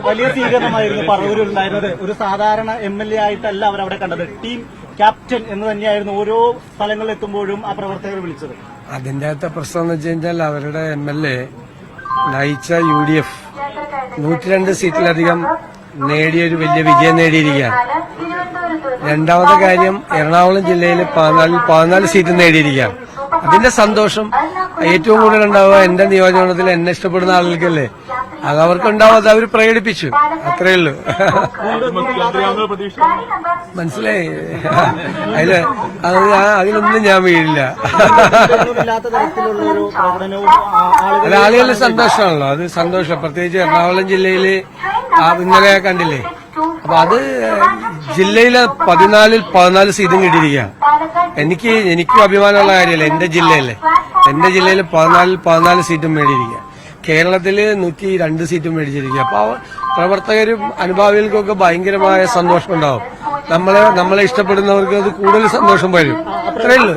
വലിയ സ്വീകരണമായിരുന്നു പറവൂരിലുണ്ടായിരുന്നത്. ഒരു സാധാരണ MLA ആയിട്ടല്ല അവരവിടെ കണ്ടത്, ടീം ക്യാപ്റ്റൻ എന്ന് തന്നെയായിരുന്നു ഓരോ സ്ഥലങ്ങളിൽ എത്തുമ്പോഴും ആ പ്രവർത്തകർ വിളിച്ചത്. അതിന്റെ അകത്തെ പ്രശ്നം എന്ന് വെച്ച് കഴിഞ്ഞാൽ അവരുടെ MLA നയിച്ച UDF 102 സീറ്റിലധികം നേടിയൊരു വലിയ വിജയം നേടിയിരിക്കുകയാണ്. രണ്ടാമത്തെ കാര്യം, എറണാകുളം ജില്ലയിൽ 14 സീറ്റ് നേടിയിരിക്കുകയാണ്. അതിന്റെ സന്തോഷം ഏറ്റവും കൂടുതൽ ഉണ്ടാവുക എന്റെ നിയോജകമണ്ഡലത്തിൽ എന്നെ ഇഷ്ടപ്പെടുന്ന ആളുകൾക്കല്ലേ. അത് അവർക്കുണ്ടാവും, അത് അവർ പ്രകടിപ്പിച്ചു, അത്രയേ ഉള്ളൂ. മനസ്സിലായി. അതിലൊന്നും ഞാൻ വീഴില്ല. അത് ആളുകളുടെ സന്തോഷമാണല്ലോ, അത് സന്തോഷം. പ്രത്യേകിച്ച് എറണാകുളം ജില്ലയില് ഇന്നലെ കണ്ടില്ലേ. അപ്പൊ അത് ജില്ലയിലെ 14 സീറ്റും കിട്ടിയിരിക്കുകയാണ്. എനിക്കും അഭിമാനമുള്ള കാര്യമല്ല, എന്റെ ജില്ലയിലെ 14 സീറ്റും മേടിയിരിക്കുക. കേരളത്തില് 102 സീറ്റും മേടിച്ചിരിക്കുക. അപ്പൊ പ്രവർത്തകരും അനുഭാവികൾക്കൊക്കെ ഭയങ്കരമായ സന്തോഷം ഉണ്ടാവും. നമ്മളെ ഇഷ്ടപ്പെടുന്നവർക്ക് അത് കൂടുതൽ സന്തോഷം വരും. അത്രേ ഉള്ളൂ.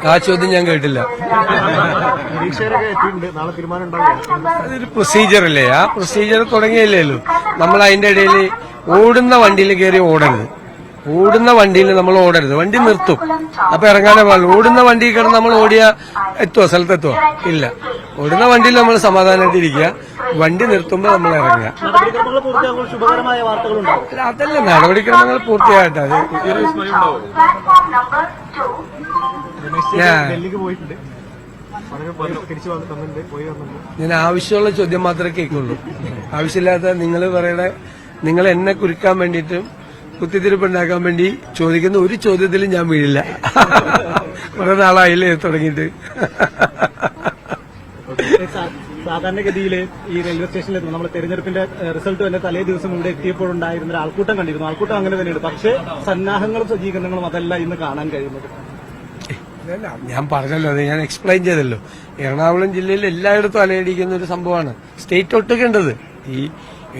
ആ ചോദ്യം ഞാൻ കേട്ടില്ല. അതൊരു പ്രൊസീജിയർ അല്ലേ, ആ പ്രൊസീജിയർ തുടങ്ങിയില്ലേ ഉള്ളൂ. നമ്മൾ അതിന്റെ ഇടയിൽ ഓടുന്ന വണ്ടിയിൽ കയറി ഓടരുത്. ഓടുന്ന വണ്ടിയിൽ നമ്മൾ ഓടരുത്, വണ്ടി നിർത്തും. അപ്പൊ ഇറങ്ങാനേ പാടില്ല. ഓടുന്ന വണ്ടിയിൽ കിടന്ന് നമ്മൾ ഓടിയാ സ്ഥലത്തെത്തുവോ? ഇല്ല. ഓടുന്ന വണ്ടിയിൽ നമ്മൾ സമാധാനമായിട്ടിരിക്കുക, വണ്ടി നിർത്തുമ്പോൾ നമ്മൾ ഇറങ്ങുക. അതല്ല, നടപടിക്രമങ്ങൾ പൂർത്തിയാകട്ടെ. അത് ഞാൻ ആവശ്യമുള്ള ചോദ്യം മാത്രമേ കേൾക്കുള്ളൂ. ആവശ്യമില്ലാത്ത നിങ്ങൾ എന്നെ കുരുക്കാൻ വേണ്ടിയിട്ടും കുത്തിത്തിരിപ്പുണ്ടാക്കാൻ വേണ്ടി ചോദിക്കുന്ന ഒരു ചോദ്യത്തിലും ഞാൻ വീഴില്ല. കുറെ നാളായില്ലേ തുടങ്ങിയിട്ട്. സാധാരണഗതിയിൽ ഈ റെയിൽവേ സ്റ്റേഷനിൽ നമ്മൾ തെരഞ്ഞെടുപ്പിന്റെ റിസൾട്ട് തന്നെ തലേ ദിവസം ഇവിടെ എത്തിയപ്പോഴുണ്ടായിരുന്ന ഒരു ആൾക്കൂട്ടം കണ്ടിരുന്നു. ആൾക്കൂട്ടം അങ്ങനെ തന്നെയാണ്. പക്ഷേ സന്നാഹങ്ങളും സജ്ജീകരണങ്ങളും അതല്ല ഇന്ന് കാണാൻ കഴിയുന്നത്. ഞാൻ പറഞ്ഞല്ലോ, അത് ഞാൻ എക്സ്പ്ലെയിൻ ചെയ്തല്ലോ. എറണാകുളം ജില്ലയിൽ എല്ലായിടത്തും അലയടിക്കുന്ന ഒരു സംഭവമാണ് സ്റ്റേറ്റ് ഒട്ടുക്കേണ്ടത്.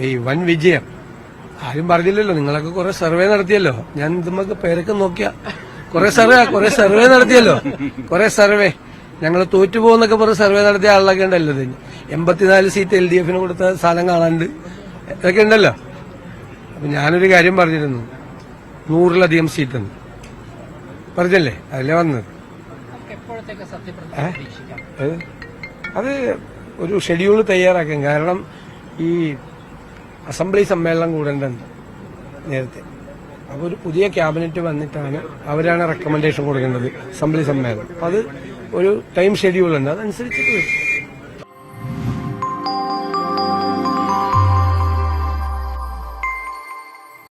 ഈ വൻ വിജയം ആരും പറഞ്ഞില്ലല്ലോ. നിങ്ങളൊക്കെ കുറെ സർവേ നടത്തിയല്ലോ. ഞാൻ നമുക്ക് പേരൊക്കെ നോക്കിയ കുറെ സർവേ നടത്തിയല്ലോ. കുറെ സർവേ ഞങ്ങൾ തോറ്റുപോകുന്നൊക്കെ പറഞ്ഞ് സർവേ നടത്തിയ ആളൊക്കെ ഉണ്ടല്ലോ. 84 സീറ്റ് LDF കൊടുത്ത സ്ഥലം കാണാണ്ട് ഇതൊക്കെ ഉണ്ടല്ലോ. അപ്പൊ ഞാനൊരു കാര്യം പറഞ്ഞിരുന്നു, 100-ലധികം സീറ്റെന്ന് പറഞ്ഞല്ലേ, അതിലെ വന്നത്. അത് ഒരു ഷെഡ്യൂൾ തയ്യാറാക്കാം. കാരണം ഈ അസംബ്ലി സമ്മേളനം കൂടേണ്ടതുണ്ട് നേരത്തെ. അപ്പോൾ ഒരു പുതിയ ക്യാബിനറ്റ് വന്നിട്ടാണ് അവരാണ് റെക്കമെൻഡേഷൻ കൊടുക്കേണ്ടത് അസംബ്ലി സമ്മേളനം. അത് ഒരു ടൈം ഷെഡ്യൂൾ ഉണ്ട്, അതനുസരിച്ചിട്ട് വരും.